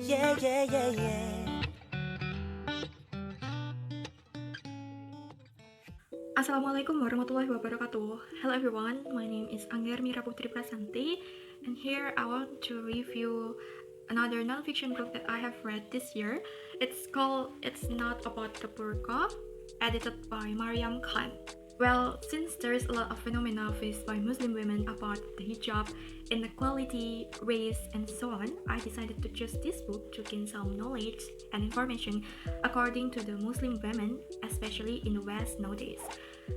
Yeah, yeah, yeah, yeah. Assalamualaikum warahmatullahi wabarakatuh. Hello everyone, my name is Mira Putri and here I want to review another non-fiction book that I have read this year. It's called It's Not About the Burqa, edited by Mariam Khan. Well, since there is a lot of phenomena faced by Muslim women about the hijab, inequality, race, and so on, I decided to choose this book to gain some knowledge and information according to the Muslim women, especially in the West nowadays.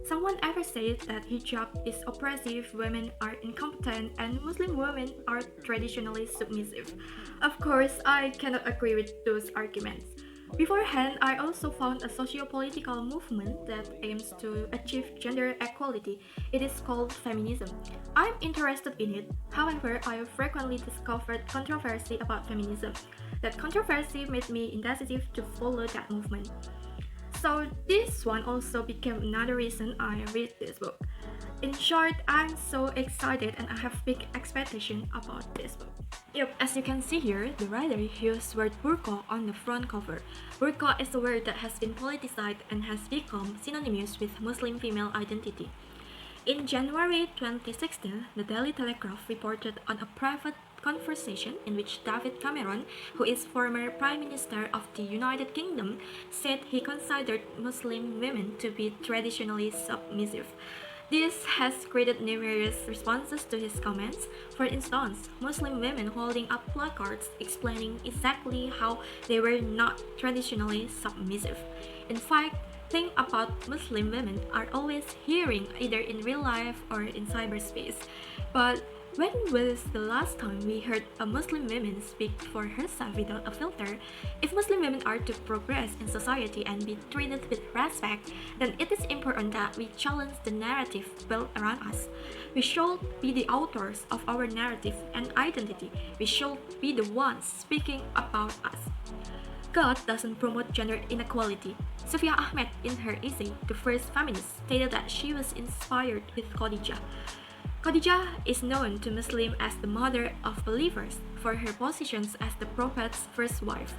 Someone ever said that hijab is oppressive, women are incompetent, and Muslim women are traditionally submissive. Of course, I cannot agree with those arguments. Beforehand, I also found a socio-political movement that aims to achieve gender equality. It is called feminism. I'm interested in it, however, I frequently discovered controversy about feminism. That controversy made me indecisive to follow that movement. So this one also became another reason I read this book. In short, I'm so excited and I have big expectation about this book. Yep, as you can see here, the writer used word burqa on the front cover. Burqa is a word that has been politicized and has become synonymous with Muslim female identity. In January 2016, the Daily Telegraph reported on a private conversation in which David Cameron, who is former Prime Minister of the United Kingdom, said he considered Muslim women to be traditionally submissive. This has created numerous responses to his comments. For instance, Muslim women holding up placards explaining exactly how they were not traditionally submissive. In fact, thing about Muslim women are always hearing either in real life or in cyberspace. But when was the last time we heard a Muslim woman speak for herself without a filter? If Muslim women are to progress in society and be treated with respect, then it is important that we challenge the narrative built around us. We should be the authors of our narrative and identity. We should be the ones speaking about us. God doesn't promote gender inequality. Sufia Ahmed, in her essay, The First Feminist, stated that she was inspired with Khadijah. Khadijah is known to Muslims as the mother of believers for her positions as the Prophet's first wife.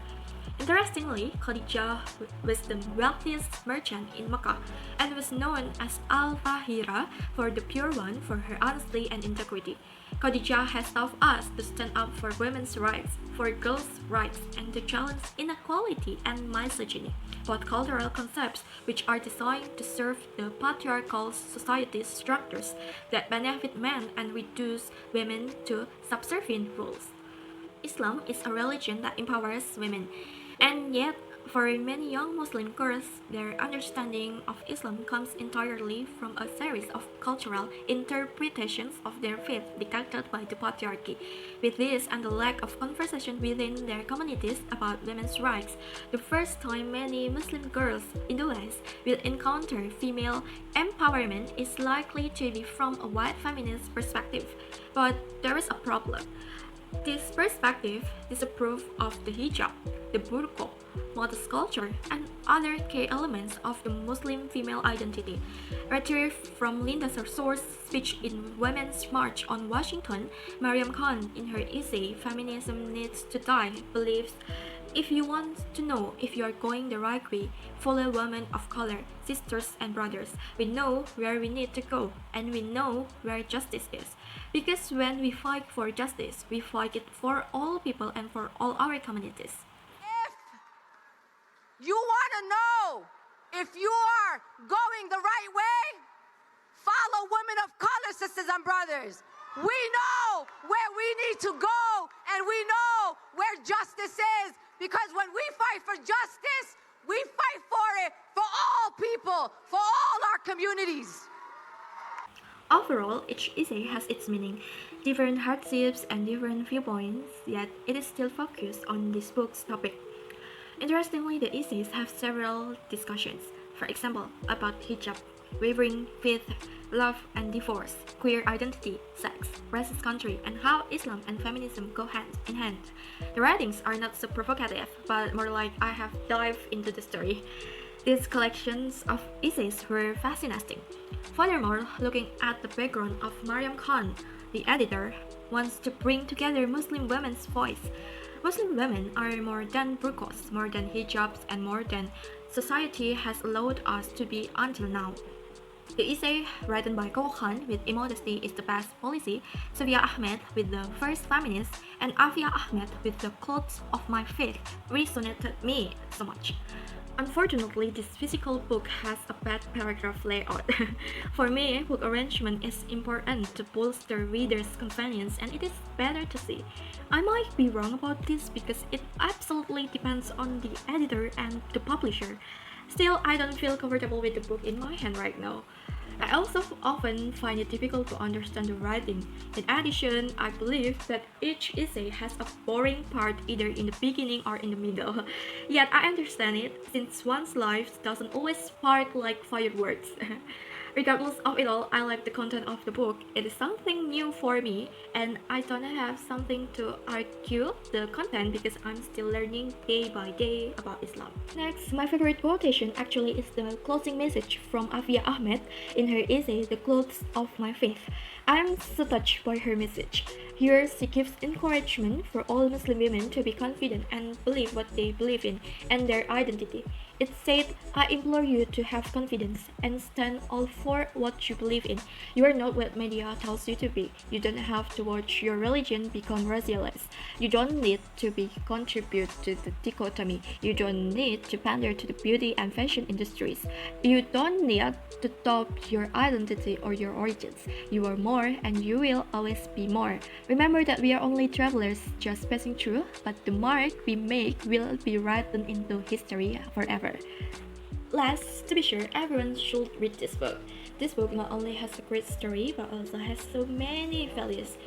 Interestingly, Khadijah was the wealthiest merchant in Mecca and was known as Al-Fahira for the pure one for her honesty and integrity. Khadijah has taught us to stand up for women's rights, for girls' rights, and to challenge inequality and misogyny, both cultural concepts which are designed to serve the patriarchal society's structures that benefit men and reduce women to subservient roles. Islam is a religion that empowers women, and yet, for many young Muslim girls, their understanding of Islam comes entirely from a series of cultural interpretations of their faith dictated by the patriarchy. With this and the lack of conversation within their communities about women's rights, the first time many Muslim girls in the West will encounter female empowerment is likely to be from a white feminist perspective. But there is a problem. This perspective disapproves of the hijab, the burqa, modest culture, and other key elements of the Muslim female identity. Retrieved from Linda Sarsour's speech in Women's March on Washington, Mariam Khan, in her essay Feminism Needs to Die, believes if you want to know if you are going the right way, follow women of color, sisters and brothers. We know where we need to go, and we know where justice is. Because when we fight for justice, we fight it for all people and for all our communities. If you want to know if you are going the right way, follow women of color, sisters and brothers. We know where we need to go, and we know where justice is, because when we fight for justice, we fight for it for all people, for all our communities. Overall, each essay has its meaning, different hardships, and different viewpoints, yet it is still focused on this book's topic. Interestingly, the essays have several discussions, for example, about hijab, wavering, faith, love and divorce, queer identity, sex, racist country, and how Islam and feminism go hand in hand. The writings are not so provocative, but more like I have dived into the story. These collections of essays were fascinating. Furthermore, looking at the background of Mariam Khan, the editor wants to bring together Muslim women's voice. Muslim women are more than burqas, more than hijabs, and more than society has allowed us to be until now. The essay, written by Khan with immodesty is the best policy, Sofia Ahmed with the first feminist, and Afia Ahmed with the clothes of my faith resonated me so much. Unfortunately, this physical book has a bad paragraph layout. For me, book arrangement is important to bolster readers' convenience, and it is better to see. I might be wrong about this because it absolutely depends on the editor and the publisher. Still, I don't feel comfortable with the book in my hand right now. I also often find it difficult to understand the writing. In addition, I believe that each essay has a boring part either in the beginning or in the middle. Yet I understand it, since one's life doesn't always spark like fireworks. Regardless of it all, I like the content of the book. It is something new for me, and I don't have something to argue the content because I'm still learning day by day about Islam. Next, my favorite quotation actually is the closing message from Afia Ahmed in her essay, The Clothes of My Faith. I'm so touched by her message. Here, she gives encouragement for all Muslim women to be confident and believe what they believe in and their identity. It said, I implore you to have confidence and stand all for what you believe in. You are not what media tells you to be. You don't have to watch your religion become racialized. You don't need to be contribute to the dichotomy. You don't need to pander to the beauty and fashion industries. You don't need to top your identity or your origins. You are more and you will always be more. Remember that we are only travelers just passing through, but the mark we make will be written into history forever. Last, to be sure, everyone should read this book. This book not only has a great story, but also has so many values.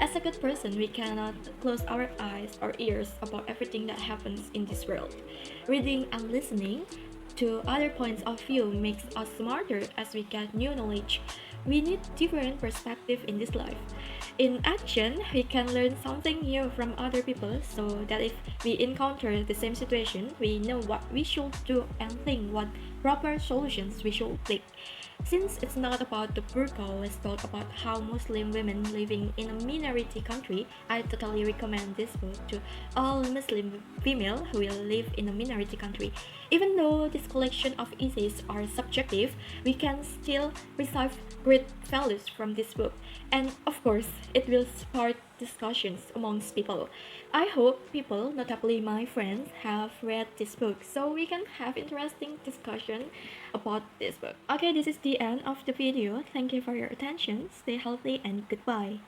As a good person, we cannot close our eyes or ears about everything that happens in this world. Reading and listening to other points of view makes us smarter as we get new knowledge. We need different perspective in this life. In action, we can learn something new from other people so that if we encounter the same situation, we know what we should do and think what proper solutions we should take. Since it's not about the burqa, let's talk about how Muslim women living in a minority country. I totally recommend this book to all Muslim female who will live in a minority country. Even though this collection of essays are subjective, we can still receive great values from this book. And of course, it will spark discussions amongst people. I hope people, notably my friends, have read this book so we can have interesting discussion about this book. Okay, this is the end of the video. Thank you for your attention. Stay healthy and goodbye.